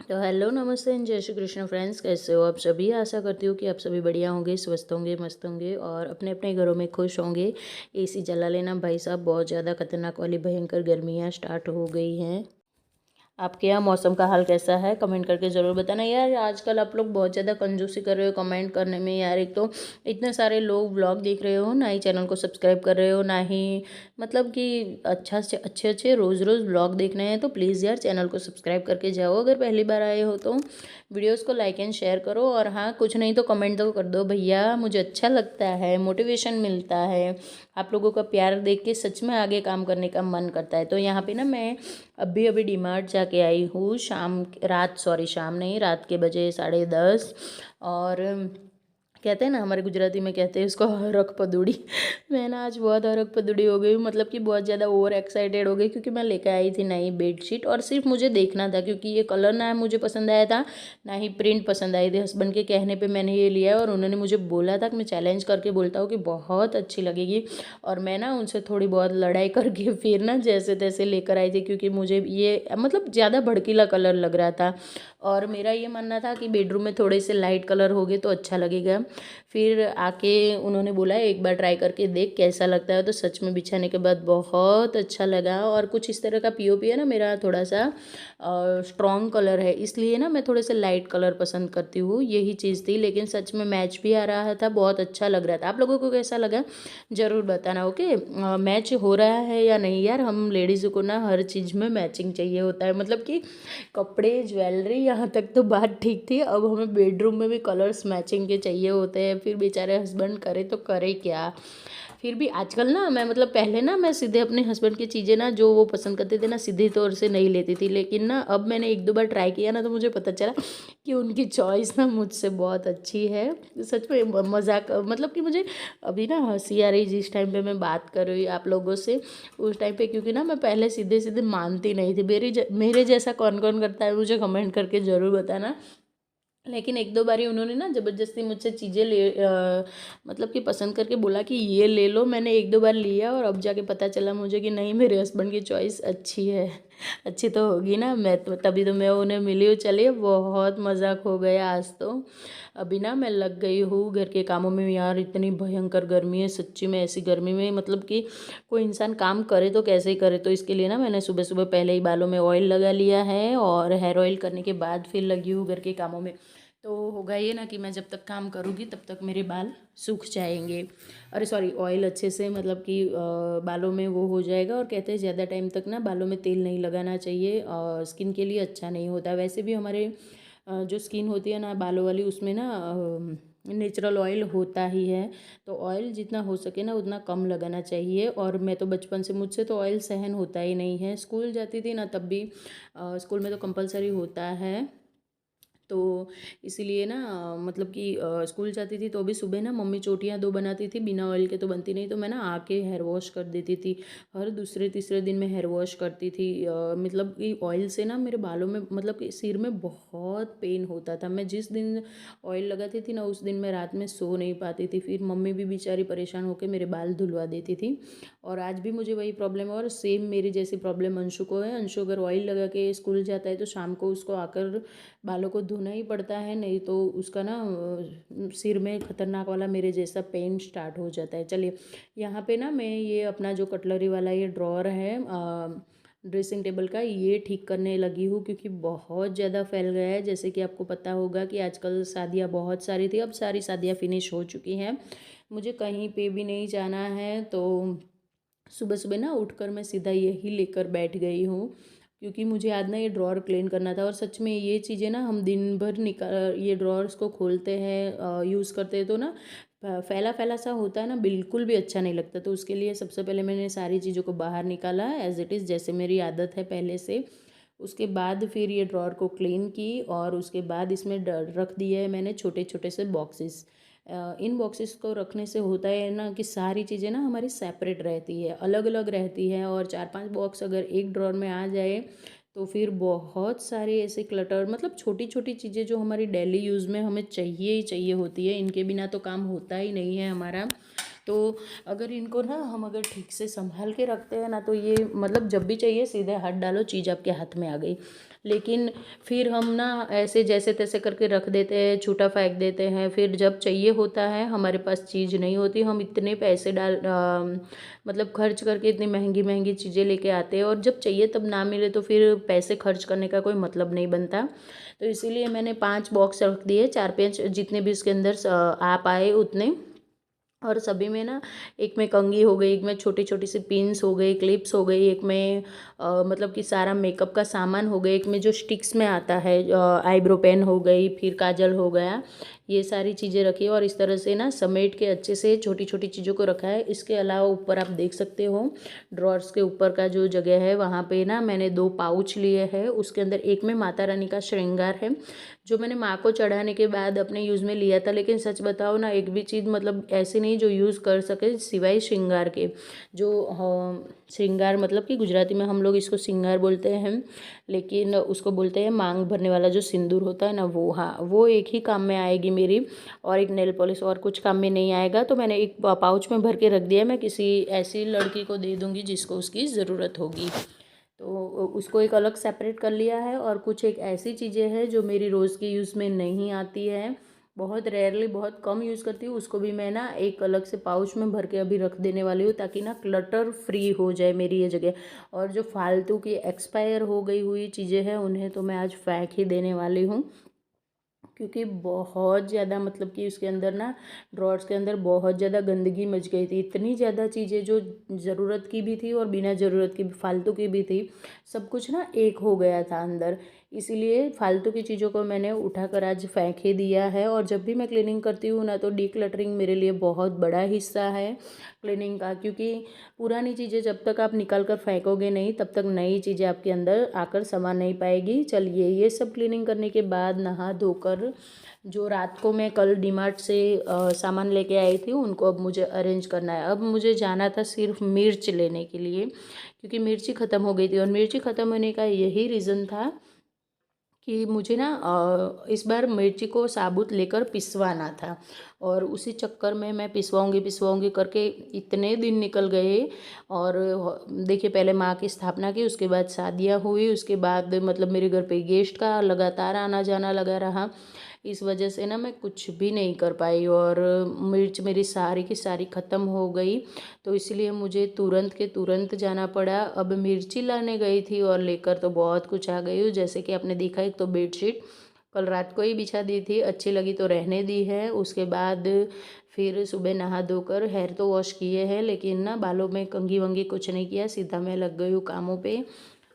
तो हेलो नमस्ते एंड जय श्री कृष्ण फ्रेंड्स, कैसे हो आप सभी। आशा करती हूँ कि आप सभी बढ़िया होंगे, स्वस्थ होंगे, मस्त होंगे और अपने अपने घरों में खुश होंगे। एसी चला लेना भाई साहब, बहुत ज़्यादा खतरनाक वाली भयंकर गर्मियाँ स्टार्ट हो गई हैं। आपके यहाँ मौसम का हाल कैसा है कमेंट करके ज़रूर बताना यार। आजकल आप लोग बहुत ज़्यादा कंजूसी कर रहे हो कमेंट करने में यार। एक तो इतने सारे लोग व्लॉग देख रहे हो, ना ही चैनल को सब्सक्राइब कर रहे हो, ना ही मतलब कि अच्छा से अच्छे अच्छे रोज़ रोज़ व्लॉग देखने हैं। तो प्लीज़ यार चैनल को सब्सक्राइब करके जाओ। अगर पहली बार आए हो तो वीडियोज़ को लाइक एंड शेयर करो, और हाँ कुछ नहीं तो कमेंट तो कर दो भैया, मुझे अच्छा लगता है, मोटिवेशन मिलता है। आप लोगों का प्यार देख के सच में आगे काम करने का मन करता है। तो यहाँ पे ना मैं अभी अभी डीमार्ट जाके आई हूँ, शाम नहीं, रात के बजे 10:30। और कहते हैं ना, हमारे गुजराती में कहते हैं इसको हरक पदुड़ी। मैं ना आज बहुत हरक पदुड़ी हो गई हूँ, मतलब कि बहुत ज़्यादा ओवर एक्साइटेड हो गई, क्योंकि मैं लेकर आई थी नई बेडशीट और सिर्फ मुझे देखना था, क्योंकि ये कलर ना मुझे पसंद आया था, ना ही प्रिंट पसंद आई थी। हस्बैंड के कहने पे मैंने ये लिया है, और उन्होंने मुझे बोला था कि मैं चैलेंज करके बोलता हूँ कि बहुत अच्छी लगेगी। और मैं ना उनसे थोड़ी बहुत लड़ाई करके फिर ना जैसे तैसे लेकर आई थी, क्योंकि मुझे ये मतलब ज़्यादा भड़कीला कलर लग रहा था। और मेरा ये मानना था कि बेडरूम में थोड़े से लाइट कलर हो गए तो अच्छा लगेगा। फिर आके उन्होंने बोला एक बार ट्राई करके देख कैसा लगता है। तो सच में बिछाने के बाद बहुत अच्छा लगा। और कुछ इस तरह का पीओपी है ना, मेरा थोड़ा सा स्ट्रॉन्ग कलर है, इसलिए ना मैं थोड़े से लाइट कलर पसंद करती हूँ। यही चीज़ थी, लेकिन सच में मैच भी आ रहा था, बहुत अच्छा लग रहा था। आप लोगों को कैसा लगा ज़रूर बताना। ओके, मैच हो रहा है या नहीं यार। हम लेडीज़ों को ना हर चीज़ में मैचिंग चाहिए होता है, मतलब कि कपड़े, ज्वेलरी, यहाँ तक तो बात ठीक थी, अब हमें बेडरूम में भी कलर्स मैचिंग के चाहिए होते हैं। फिर बेचारे हस्बैंड करे तो करे क्या। फिर भी आजकल ना मैं मतलब पहले ना मैं सीधे अपने हस्बैंड की चीज़ें ना जो वो पसंद करते थे ना सीधे तौर से नहीं लेती थी, लेकिन ना अब मैंने एक दो बार ट्राई किया ना, तो मुझे पता चला कि उनकी चॉइस ना मुझसे बहुत अच्छी है। सच में मजाक, मतलब कि मुझे अभी ना हंसी आ रही जिस टाइम पे मैं बात कर रही हूँ आप लोगों से, उस टाइम पे, क्योंकि ना मैं पहले सीधे सीधे मानती नहीं थी। मेरे जैसा कौन कौन करता है मुझे कमेंट करके ज़रूर बताना। लेकिन एक दो बारी उन्होंने ना ज़बरदस्ती मुझसे चीज़ें मतलब कि पसंद करके बोला कि ये ले लो। मैंने एक दो बार लिया, और अब जाके पता चला मुझे कि नहीं, मेरे हस्बैंड की चॉइस अच्छी है। अच्छी तो होगी ना, मैं तो तभी तो मैं उन्हें मिली हूँ। चलिए, बहुत मजाक हो गया आज तो। अभी ना मैं लग गई हूँ घर के कामों में यार। इतनी भयंकर गर्मी है सच्ची में, ऐसी गर्मी में मतलब कि कोई इंसान काम करे तो कैसे ही करे। तो इसके लिए ना मैंने सुबह सुबह पहले ही बालों में ऑयल लगा लिया है, और हेयर ऑयल करने के बाद फिर लगी हूँ घर के कामों में। तो होगा ये ना कि मैं जब तक काम करूँगी तब तक मेरे बाल सूख जाएंगे। अरे सॉरी, ऑयल अच्छे से मतलब कि बालों में वो हो जाएगा। और कहते हैं ज़्यादा टाइम तक ना बालों में तेल नहीं लगाना चाहिए, स्किन के लिए अच्छा नहीं होता। वैसे भी हमारे जो स्किन होती है ना बालों वाली, उसमें ना नेचुरल ऑयल होता ही है। तो ऑयल जितना हो सके ना उतना कम लगाना चाहिए। और मैं तो बचपन से, मुझसे तो ऑयल सहन होता ही नहीं है। स्कूल जाती थी ना तब भी स्कूल में तो कंपलसरी होता है। तो इसीलिए ना मतलब कि स्कूल जाती थी तो भी सुबह ना मम्मी चोटियाँ दो बनाती थी, बिना ऑयल के तो बनती नहीं। तो मैं ना आके हेयर वॉश कर देती थी। हर दूसरे तीसरे दिन में हेयर वॉश करती थी। मतलब कि ऑयल से ना मेरे बालों में, मतलब कि सिर में बहुत पेन होता था। मैं जिस दिन ऑयल लगाती थी ना उस दिन मैं रात में सो नहीं पाती थी। फिर मम्मी भी बेचारी परेशान होकर मेरे बाल धुलवा देती थी। और आज भी मुझे वही प्रॉब्लम है, और सेम मेरी जैसी प्रॉब्लम अंशु को है। अंशु अगर ऑयल लगा के स्कूल जाता है तो शाम को उसको आकर बालों को धोना ही पड़ता है, नहीं तो उसका ना सिर में खतरनाक वाला मेरे जैसा पेन स्टार्ट हो जाता है। चलिए, यहाँ पे ना मैं ये अपना जो कटलरी वाला ये ड्रॉअर है ड्रेसिंग टेबल का, ये ठीक करने लगी हूँ, क्योंकि बहुत ज़्यादा फैल गया है। जैसे कि आपको पता होगा कि आजकल शादियाँ बहुत सारी थी, अब सारी शादियाँ फिनिश हो चुकी हैं। मुझे कहीं पे भी नहीं जाना है, तो सुबह सुबह ना उठकर मैं सीधा यही लेकर बैठ गई हूँ, क्योंकि मुझे आज ना ये ड्रॉअर क्लीन करना था। और सच में ये चीज़ें ना हम दिन भर ये ड्रॉअर्स को खोलते हैं यूज़ करते हैं तो ना फैला फैला सा होता है ना, बिल्कुल भी अच्छा नहीं लगता। तो उसके लिए सबसे पहले मैंने सारी चीज़ों को बाहर निकाला एज इट इज़, जैसे मेरी आदत है पहले से। उसके बाद फिर ये ड्रॉअर को क्लीन की, और उसके बाद इसमें रख दिए है मैंने छोटे छोटे से बॉक्सेस। इन बॉक्सेस को रखने से होता है ना कि सारी चीज़ें ना हमारी सेपरेट रहती है, अलग अलग रहती है। और चार पांच बॉक्स अगर एक ड्रॉअर में आ जाए तो फिर बहुत सारे ऐसे क्लटर, मतलब छोटी छोटी चीज़ें जो हमारी डेली यूज़ में हमें चाहिए ही चाहिए होती है, इनके बिना तो काम होता ही नहीं है हमारा। तो अगर इनको ना हम अगर ठीक से संभाल के रखते हैं ना, तो ये मतलब जब भी चाहिए सीधे हाथ डालो, चीज़ आपके हाथ में आ गई। लेकिन फिर हम ना ऐसे जैसे तैसे करके रख देते हैं, छूटा फेंक देते हैं, फिर जब चाहिए होता है हमारे पास चीज़ नहीं होती, हम इतने पैसे मतलब खर्च करके इतनी महंगी महंगी चीज़ें लेके आते हैं, और जब चाहिए तब ना मिले तो फिर पैसे खर्च करने का कोई मतलब नहीं बनता। तो इसीलिए मैंने 5 बॉक्स रख दिए, 4-5 जितने भी इसके अंदर आ पाए उतने। और सभी में ना, एक में कंघी हो गई, एक में छोटी छोटी सी पिन्स हो गई, क्लिप्स हो गई, एक में मतलब कि सारा मेकअप का सामान हो गया, एक में जो स्टिक्स में आता है, आईब्रो पेन हो गई, फिर काजल हो गया, ये सारी चीज़ें रखी और इस तरह से ना समेट के अच्छे से छोटी छोटी चीज़ों को रखा है। इसके अलावा ऊपर आप देख सकते हो, ड्रॉर्स के ऊपर का जो जगह है वहाँ पे ना मैंने 2 पाउच लिए हैं। उसके अंदर एक में माता रानी का श्रृंगार है, जो मैंने माँ को चढ़ाने के बाद अपने यूज़ में लिया था। लेकिन सच बताओ ना, एक भी चीज़ मतलब ऐसी नहीं जो यूज़ कर सके सिवाय श्रृंगार के। जो श्रृंगार मतलब कि गुजराती में हम लोग इसको श्रृंगार बोलते हैं, लेकिन उसको बोलते हैं मांग भरने वाला जो सिंदूर होता है ना, वो, हाँ, वो एक ही काम में आएगी मेरी, और एक नेल पॉलिश, और कुछ काम में नहीं आएगा। तो मैंने एक पाउच में भर के रख दिया, मैं किसी ऐसी लड़की को दे दूँगी जिसको उसकी ज़रूरत होगी। तो उसको एक अलग सेपरेट कर लिया है। और कुछ एक ऐसी चीज़ें हैं जो मेरी रोज़ की यूज़ में नहीं आती है, बहुत रेयरली, बहुत कम यूज़ करती हूँ, उसको भी मैं ना एक अलग से पाउच में भर के अभी रख देने वाली हूँ, ताकि ना क्लटर फ्री हो जाए मेरी ये जगह। और जो फालतू की एक्सपायर हो गई हुई चीज़ें हैं उन्हें तो मैं आज फेंक ही देने वाली हूँ, क्योंकि बहुत ज़्यादा मतलब कि उसके अंदर ना, ड्रॉर्स के अंदर बहुत ज़्यादा गंदगी मच गई थी। इतनी ज़्यादा चीज़ें जो ज़रूरत की भी थी और बिना ज़रूरत की फालतू की भी थी, सब कुछ ना एक हो गया था अंदर। इसीलिए फालतू की चीज़ों को मैंने उठाकर आज फेंक ही दिया है। और जब भी मैं क्लीनिंग करती हूँ ना, तो डीक्लटरिंग मेरे लिए बहुत बड़ा हिस्सा है क्लीनिंग का, क्योंकि पुरानी चीज़ें जब तक आप निकाल कर फेंकोगे नहीं, तब तक नई चीज़ें आपके अंदर आकर समा नहीं पाएगी। चलिए, ये सब क्लीनिंग करने के बाद नहा धोकर, जो रात को मैं कल डीमार्ट से सामान लेके आई थी, उनको अब मुझे अरेंज करना है। अब मुझे जाना था सिर्फ मिर्च लेने के लिए, क्योंकि मिर्ची ख़त्म हो गई थी। और मिर्ची ख़त्म होने का यही रीज़न था कि मुझे ना इस बार मिर्ची को साबुत लेकर पिसवाना था, और उसी चक्कर में मैं पिसवाऊंगी पिसवाऊंगी करके इतने दिन निकल गए। और देखिए, पहले माँ की स्थापना की, उसके बाद शादियाँ हुई, उसके बाद मतलब मेरे घर पे गेस्ट का लगातार आना जाना लगा रहा। इस वजह से ना मैं कुछ भी नहीं कर पाई, और मिर्च मेरी सारी की सारी ख़त्म हो गई। तो इसलिए मुझे तुरंत के तुरंत जाना पड़ा। अब मिर्ची लाने गई थी और लेकर तो बहुत कुछ आ गई हूँ। जैसे कि आपने देखा, एक तो बेडशीट कल रात को ही बिछा दी थी, अच्छी लगी तो रहने दी है। उसके बाद फिर सुबह नहा धोकर हेयर तो वॉश किए हैं, लेकिन ना बालों में कंघी वंगी कुछ नहीं किया, सीधा मैं लग गई हूँ कामों पे।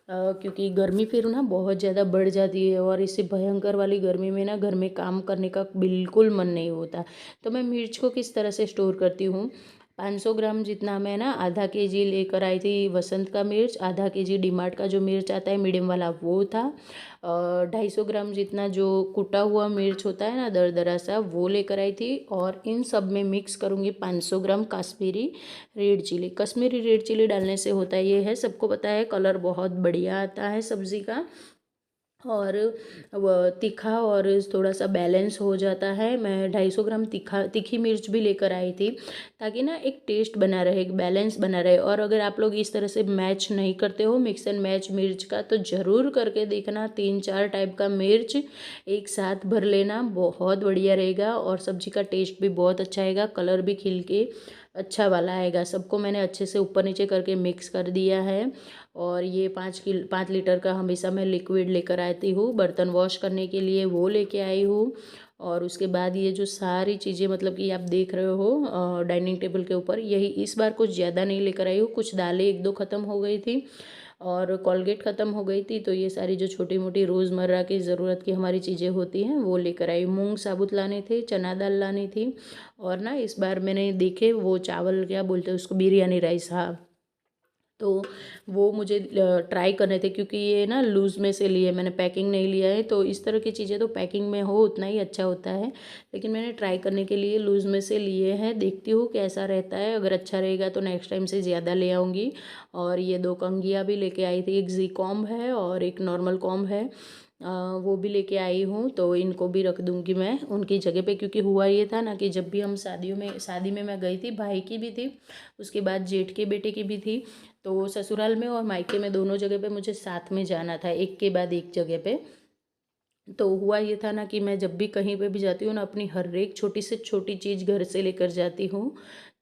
क्योंकि गर्मी फिर ना बहुत ज़्यादा बढ़ जाती है, और इससे भयंकर वाली गर्मी में ना घर में काम करने का बिल्कुल मन नहीं होता। तो मैं मिर्च को किस तरह से स्टोर करती हूँ, 500 ग्राम जितना मैं ना आधा केजी लेकर आई थी वसंत का मिर्च, आधा केजी डीमार्ट का जो मिर्च आता है मीडियम वाला वो था, 250 ग्राम जितना जो कुटा हुआ मिर्च होता है ना दरदरा सा, वो लेकर आई थी। और इन सब में मिक्स करूँगी 500 gram Kashmiri red chilli. Kashmiri red chilli डालने से होता ये है, सबको पता है, कलर बहुत बढ़िया आता है सब्ज़ी का, और वह तीखा और थोड़ा सा बैलेंस हो जाता है। मैं 250 ग्राम तीखी मिर्च भी लेकर आई थी, ताकि ना एक टेस्ट बना रहे, एक बैलेंस बना रहे। और अगर आप लोग इस तरह से मैच नहीं करते हो, मिक्स एंड मैच मिर्च का, तो ज़रूर करके देखना, 3-4 टाइप का मिर्च एक साथ भर लेना, बहुत बढ़िया रहेगा। और सब्जी का टेस्ट भी बहुत अच्छा आएगा, कलर भी खिल के अच्छा वाला आएगा। सबको मैंने अच्छे से ऊपर नीचे करके मिक्स कर दिया है। और ये 5 लीटर का हमेशा मैं लिक्विड लेकर आती हूँ बर्तन वॉश करने के लिए, वो लेके आई हूँ। और उसके बाद ये जो सारी चीज़ें मतलब कि आप देख रहे हो डाइनिंग टेबल के ऊपर, यही इस बार कुछ ज़्यादा नहीं लेकर आई हूँ। कुछ दालें 1-2 ख़त्म हो गई थी, और कोलगेट ख़त्म हो गई थी। तो ये सारी जो छोटी मोटी रोज़मर्रा की ज़रूरत की हमारी चीज़ें होती हैं वो लेकर आई। मूंग साबुत लाने थे, चना दाल लानी थी, और ना इस बार मैंने देखे वो चावल, क्या बोलते हैं उसको, बिरयानी राइस, हाँ, तो वो मुझे ट्राई करने थे, क्योंकि ये ना लूज़ में से लिए, मैंने पैकिंग नहीं लिया है। तो इस तरह की चीज़ें तो पैकिंग में हो उतना ही अच्छा होता है, लेकिन मैंने ट्राई करने के लिए लूज़ में से लिए हैं। देखती हूँ कैसा रहता है, अगर अच्छा रहेगा तो नेक्स्ट टाइम से ज़्यादा ले आऊँगी। और ये 2 कंघियाँ भी लेके आई थी, एक जी कॉम्ब है और एक नॉर्मल कॉम्ब है। वो भी लेके आई हूँ, तो इनको भी रख दूँगी मैं उनकी जगह पे। क्योंकि हुआ ये था ना कि जब भी हम शादी में मैं गई थी, भाई की भी थी, उसके बाद जेठ के बेटे की भी थी, तो ससुराल में और मायके में दोनों जगह पे मुझे साथ में जाना था, एक के बाद एक जगह पे। तो हुआ ये था ना कि मैं जब भी कहीं पे भी जाती हूँ ना, अपनी हर एक छोटी से छोटी चीज़ घर से लेकर जाती हूँ।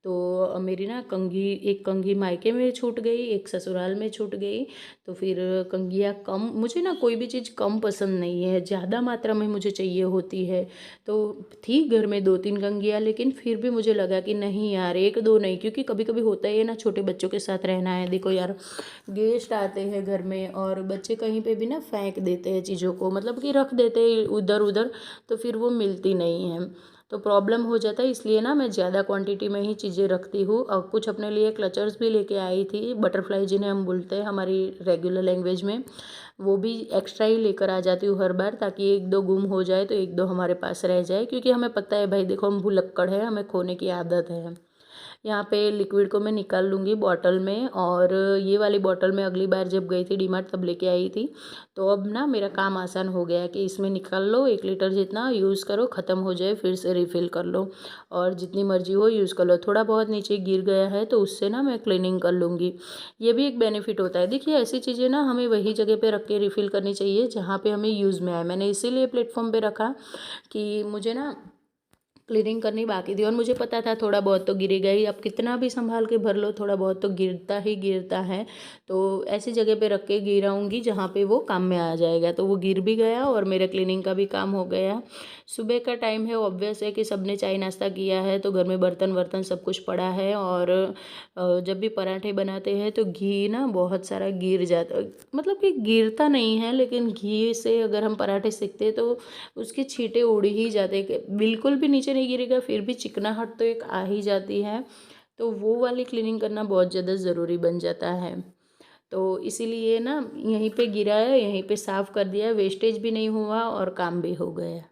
तो मेरी ना एक कंघी मायके में छूट गई, एक ससुराल में छूट गई। तो फिर कंघियाँ कम, मुझे ना कोई भी चीज़ कम पसंद नहीं है, ज़्यादा मात्रा में मुझे चाहिए होती है। तो थी घर में 2-3 कंघियाँ, लेकिन फिर भी मुझे लगा कि नहीं यार, 1-2 नहीं, क्योंकि कभी कभी होता ही है ना, छोटे बच्चों के साथ रहना है। देखो यार, गेस्ट आते हैं घर में और बच्चे कहीं पे भी ना फेंक देते हैं चीज़ों को, मतलब कि रख देते हैं उधर उधर, तो फिर वो मिलती नहीं है, तो प्रॉब्लम हो जाता है। इसलिए ना मैं ज़्यादा क्वांटिटी में ही चीज़ें रखती हूँ। और कुछ अपने लिए क्लचर्स भी लेके आई थी, बटरफ्लाई जिन्हें हम बोलते हैं हमारी रेगुलर लैंग्वेज में, वो भी एक्स्ट्रा ही लेकर आ जाती हूँ हर बार, ताकि 1-2 गुम हो जाए तो 1-2 हमारे पास रह जाए। क्योंकि हमें पता है भाई, देखो हम भुलक्कड़ है, हमें खोने की आदत है। यहाँ पे लिक्विड को मैं निकाल लूँगी बॉटल में, और ये वाली बॉटल में अगली बार जब गई थी डीमार्ट तब लेके आई थी। तो अब ना मेरा काम आसान हो गया है कि इसमें निकाल लो, 1 लीटर जितना यूज़ करो, ख़त्म हो जाए फिर से रिफ़िल कर लो, और जितनी मर्ज़ी हो यूज़ कर लो। थोड़ा बहुत नीचे गिर गया है तो उससे ना मैं क्लीनिंग कर लूँगी। ये भी एक बेनिफिट होता है। देखिए, ऐसी चीज़ें ना हमें वही जगह पे रख के रिफ़िल करनी चाहिए जहाँ पे हमें यूज़ में आए। मैंने इसीलिए प्लेटफ़ॉर्म पे रखा कि मुझे ना क्लीनिंग करनी बाकी थी, और मुझे पता था थोड़ा बहुत तो गिरेगा ही, अब कितना भी संभाल के भर लो, थोड़ा बहुत तो गिरता ही गिरता है। तो ऐसी जगह पे रख के गिराऊंगी जहाँ पे वो काम में आ जाएगा। तो वो गिर भी गया और मेरे क्लीनिंग का भी काम हो गया। सुबह का टाइम है, ऑब्वियस है कि सबने चाय नाश्ता किया है, तो घर में बर्तन वर्तन सब कुछ पड़ा है। और जब भी पराठे बनाते हैं तो घी ना बहुत सारा गिर जाता, मतलब कि गिरता नहीं है, लेकिन घी से अगर हम पराठे सेकते हैं तो उसके छींटे उड़ ही जाते हैं, कि बिल्कुल भी नीचे नहीं गिरेगा, फिर भी चिकनाहट तो एक आ ही जाती है। तो वो वाली क्लीनिंग करना बहुत ज़्यादा ज़रूरी बन जाता है। तो इसीलिए ना यहीं पे गिरा है, यहीं पे साफ़ कर दिया, वेस्टेज भी नहीं हुआ और काम भी हो गया।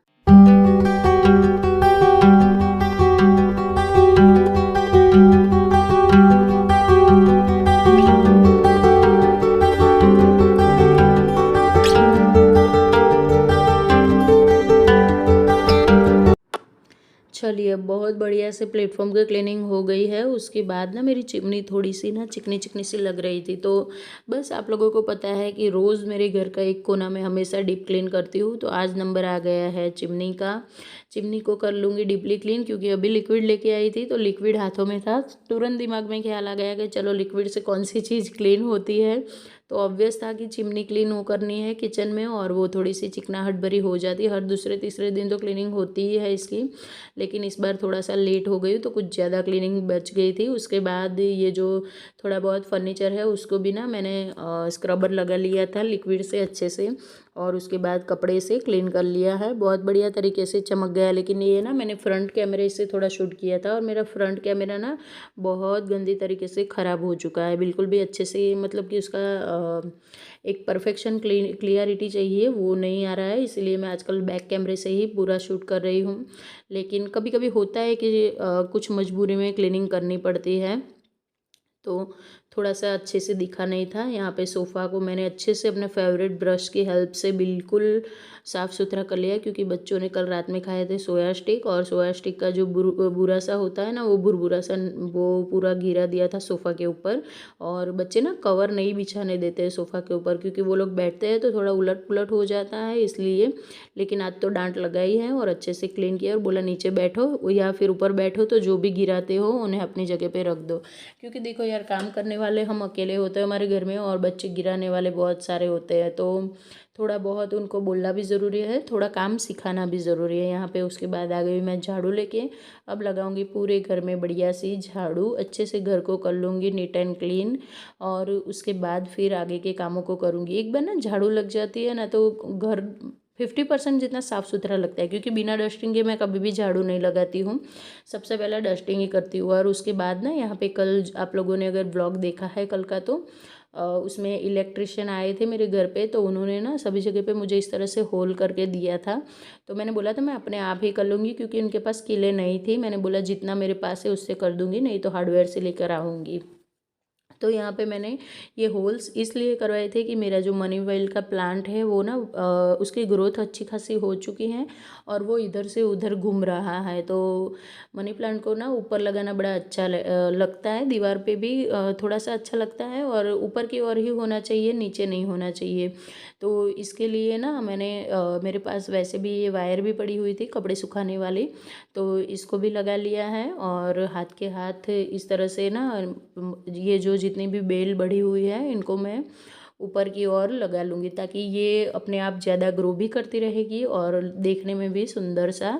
चलिए, बहुत बढ़िया से प्लेटफॉर्म की क्लीनिंग हो गई है। उसके बाद ना मेरी चिमनी थोड़ी सी ना चिकनी चिकनी सी लग रही थी, तो बस आप लोगों को पता है कि रोज़ मेरे घर का एक कोना में हमेशा डीप क्लीन करती हूँ। तो आज नंबर आ गया है चिमनी का। चिमनी को कर लूँगी डीपली क्लीन, क्योंकि अभी लिक्विड लेके आई थी तो लिक्विड हाथों में था, तुरंत दिमाग में ख्याल आ गया कि चलो लिक्विड से कौन सी चीज़ क्लीन होती है। तो ऑब्वियस था कि चिमनी क्लीन हो करनी है किचन में, और वो थोड़ी सी चिकनाहट भरी हो जाती है। हर दूसरे तीसरे दिन तो क्लीनिंग होती ही है इसकी, लेकिन इस बार थोड़ा सा लेट हो गई तो कुछ ज़्यादा क्लीनिंग बच गई थी। उसके बाद ये जो थोड़ा बहुत फर्नीचर है उसको भी ना मैंने स्क्रबर लगा लिया था लिक्विड से अच्छे से, और उसके बाद कपड़े से क्लीन कर लिया है, बहुत बढ़िया तरीके से चमक गया। लेकिन ये ना मैंने फ्रंट कैमरे से थोड़ा शूट किया था, और मेरा फ्रंट कैमरा ना बहुत गंदी तरीके से ख़राब हो चुका है, बिल्कुल भी अच्छे से, मतलब कि उसका एक परफेक्शन क्लियरिटी चाहिए वो नहीं आ रहा है। इसलिए मैं आजकल बैक कैमरे से ही पूरा शूट कर रही हूँ। लेकिन कभी कभी होता है कि कुछ मजबूरी में क्लीनिंग करनी पड़ती है, तो थोड़ा सा अच्छे से दिखा नहीं था। यहाँ पे सोफ़ा को मैंने अच्छे से अपने फेवरेट ब्रश की हेल्प से बिल्कुल साफ़ सुथरा कर लिया, क्योंकि बच्चों ने कल रात में खाए थे सोया स्टिक, और सोया स्टिक का जो बुरा सा होता है ना, वो बुरबुरा सा वो पूरा गिरा दिया था सोफ़ा के ऊपर। और बच्चे ना कवर नहीं बिछाने देते हैं सोफ़ा के ऊपर, क्योंकि वो लोग बैठते हैं तो थोड़ा उलट पुलट हो जाता है, इसलिए। लेकिन आज तो डांट लगाई है और अच्छे से क्लीन किया, और बोला नीचे बैठो या फिर ऊपर बैठो, तो जो भी गिराते हो उन्हें अपनी जगह पे रख दो। क्योंकि देखो यार, काम करने वाले हम अकेले होते हैं हमारे घर में, और बच्चे गिराने वाले बहुत सारे होते हैं, तो थोड़ा बहुत उनको बोलना भी ज़रूरी है, थोड़ा काम सिखाना भी ज़रूरी है यहाँ पे। उसके बाद आ गई मैं झाड़ू लेके, अब लगाऊंगी पूरे घर में बढ़िया सी झाड़ू, अच्छे से घर को कर लूँगी नीट एंड क्लीन, और उसके बाद फिर आगे के कामों को करूँगी। एक बार ना झाड़ू लग जाती है ना, तो घर 50% जितना साफ़ सुथरा लगता है, क्योंकि बिना डस्टिंग के मैं कभी भी झाड़ू नहीं लगाती हूँ, सबसे पहले डस्टिंग ही करती हूँ। और उसके बाद ना यहाँ पे कल आप लोगों ने अगर ब्लॉग देखा है कल का, तो उसमें इलेक्ट्रिशियन आए थे मेरे घर पे, तो उन्होंने ना सभी जगह पे मुझे इस तरह से होल करके दिया था। तो मैंने बोला था मैं अपने आप ही कर लूँगी, क्योंकि उनके पास किले नहीं थी। मैंने बोला जितना मेरे पास है उससे कर दूँगी, नहीं तो हार्डवेयर से लेकर आऊँगी। तो यहाँ पे मैंने ये होल्स इसलिए करवाए थे कि मेरा जो मनी वेल का प्लांट है वो ना उसकी ग्रोथ अच्छी खासी हो चुकी है और वो इधर से उधर घूम रहा है। तो मनी प्लांट को ना ऊपर लगाना बड़ा अच्छा लगता है, दीवार पे भी थोड़ा सा अच्छा लगता है और ऊपर की ओर ही होना चाहिए, नीचे नहीं होना चाहिए। तो इसके लिए ना मैंने मेरे पास वैसे भी ये वायर भी पड़ी हुई थी कपड़े सुखाने वाली, तो इसको भी लगा लिया है और हाथ के हाथ इस तरह से ना ये जो जितनी भी बेल बढ़ी हुई है इनको मैं ऊपर की ओर लगा लूँगी, ताकि ये अपने आप ज़्यादा ग्रो भी करती रहेगी और देखने में भी सुंदर सा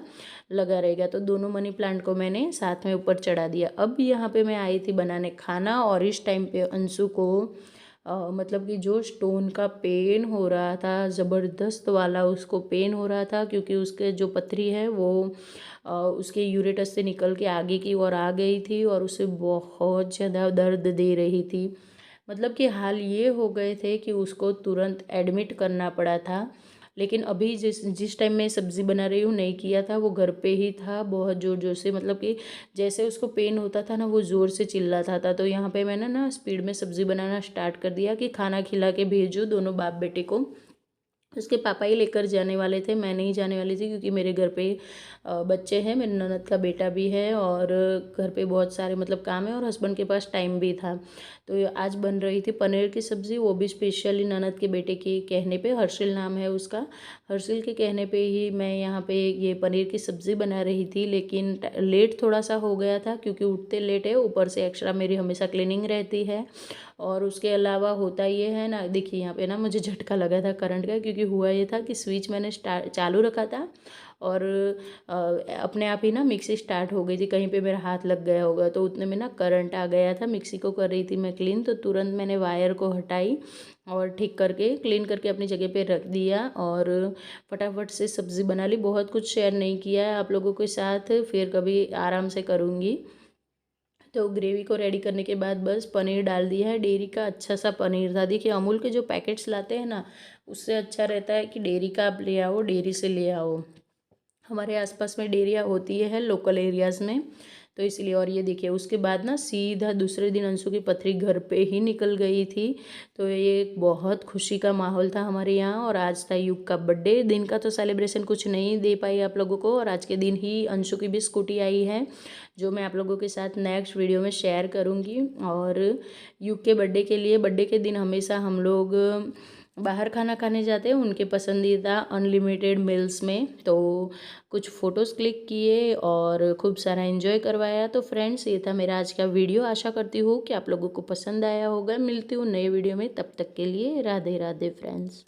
लगा रहेगा। तो दोनों मनी प्लांट को मैंने साथ में ऊपर चढ़ा दिया। अब यहाँ पे मैं आई थी बनाने खाना और इस टाइम पे अंशु को मतलब कि जो स्टोन का पेन हो रहा था, ज़बरदस्त वाला उसको पेन हो रहा था, क्योंकि उसके जो पथरी है वो उसके यूरेटस से निकल के आगे की ओर आ गई थी और उसे बहुत ज़्यादा दर्द दे रही थी। मतलब कि हाल ये हो गए थे कि उसको तुरंत एडमिट करना पड़ा था। लेकिन अभी जिस जिस टाइम मैं सब्ज़ी बना रही हूँ नहीं किया था, वो घर पे ही था, बहुत ज़ोर ज़ोर से, मतलब कि जैसे उसको पेन होता था ना वो ज़ोर से चिल्लाता था। तो यहाँ पे मैंने ना स्पीड में सब्ज़ी बनाना स्टार्ट कर दिया कि खाना खिला के भेजूँ दोनों बाप बेटे को। उसके पापा ही लेकर जाने वाले थे, मैं नहीं जाने वाली थी, क्योंकि मेरे घर पे बच्चे हैं, मेरी ननद का बेटा भी है और घर पे बहुत सारे मतलब काम है और हस्बैंड के पास टाइम भी था। तो आज बन रही थी पनीर की सब्ज़ी, वो भी स्पेशली ननद के बेटे के कहने पे, हर्षिल नाम है उसका, हर्षिल के कहने पे ही मैं यहाँ पे ये पनीर की सब्ज़ी बना रही थी। लेकिन लेट थोड़ा सा हो गया था, क्योंकि उठते लेट है, ऊपर से एक्स्ट्रा मेरी हमेशा क्लीनिंग रहती है और उसके अलावा होता ये है ना, देखिए यहाँ पे ना मुझे झटका लगा था करंट का, क्योंकि हुआ ये था कि स्विच मैंने चालू रखा था और अपने आप ही ना मिक्सी स्टार्ट हो गई थी, कहीं पे मेरा हाथ लग गया होगा, तो उतने में ना करंट आ गया था। मिक्सी को कर रही थी मैं क्लीन, तो तुरंत मैंने वायर को हटाई और ठीक करके क्लीन करके अपनी जगह पे रख दिया और फटाफट से सब्ज़ी बना ली। बहुत कुछ शेयर नहीं किया है आप लोगों के साथ, फिर कभी आराम से करूँगी। तो ग्रेवी को रेडी करने के बाद बस पनीर डाल दिया है, डेयरी का अच्छा सा पनीर था। देखिए अमूल के जो पैकेट्स लाते हैं ना, उससे अच्छा रहता है कि डेयरी का आप ले आओ, डेयरी से ले आओ। हमारे आसपास में डेयरियाँ होती है लोकल एरियाज़ में, तो इसलिए। और ये देखिए उसके बाद ना सीधा दूसरे दिन अंशु की पथरी घर पे ही निकल गई थी। तो ये एक बहुत खुशी का माहौल था हमारे यहाँ। और आज था युग का बर्थडे, दिन का तो सेलिब्रेशन कुछ नहीं दे पाई आप लोगों को, और आज के दिन ही अंशु की भी स्कूटी आई है, जो मैं आप लोगों के साथ नेक्स्ट वीडियो में शेयर करूँगी। और युग के बर्थडे के लिए, बर्थडे के दिन हमेशा हम लोग बाहर खाना खाने जाते हैं उनके पसंदीदा अनलिमिटेड मील्स में। तो कुछ फ़ोटोज़ क्लिक किए और खूब सारा एंजॉय करवाया। तो फ्रेंड्स ये था मेरा आज का वीडियो, आशा करती हूँ कि आप लोगों को पसंद आया होगा। मिलती हूँ नए वीडियो में, तब तक के लिए राधे राधे फ्रेंड्स।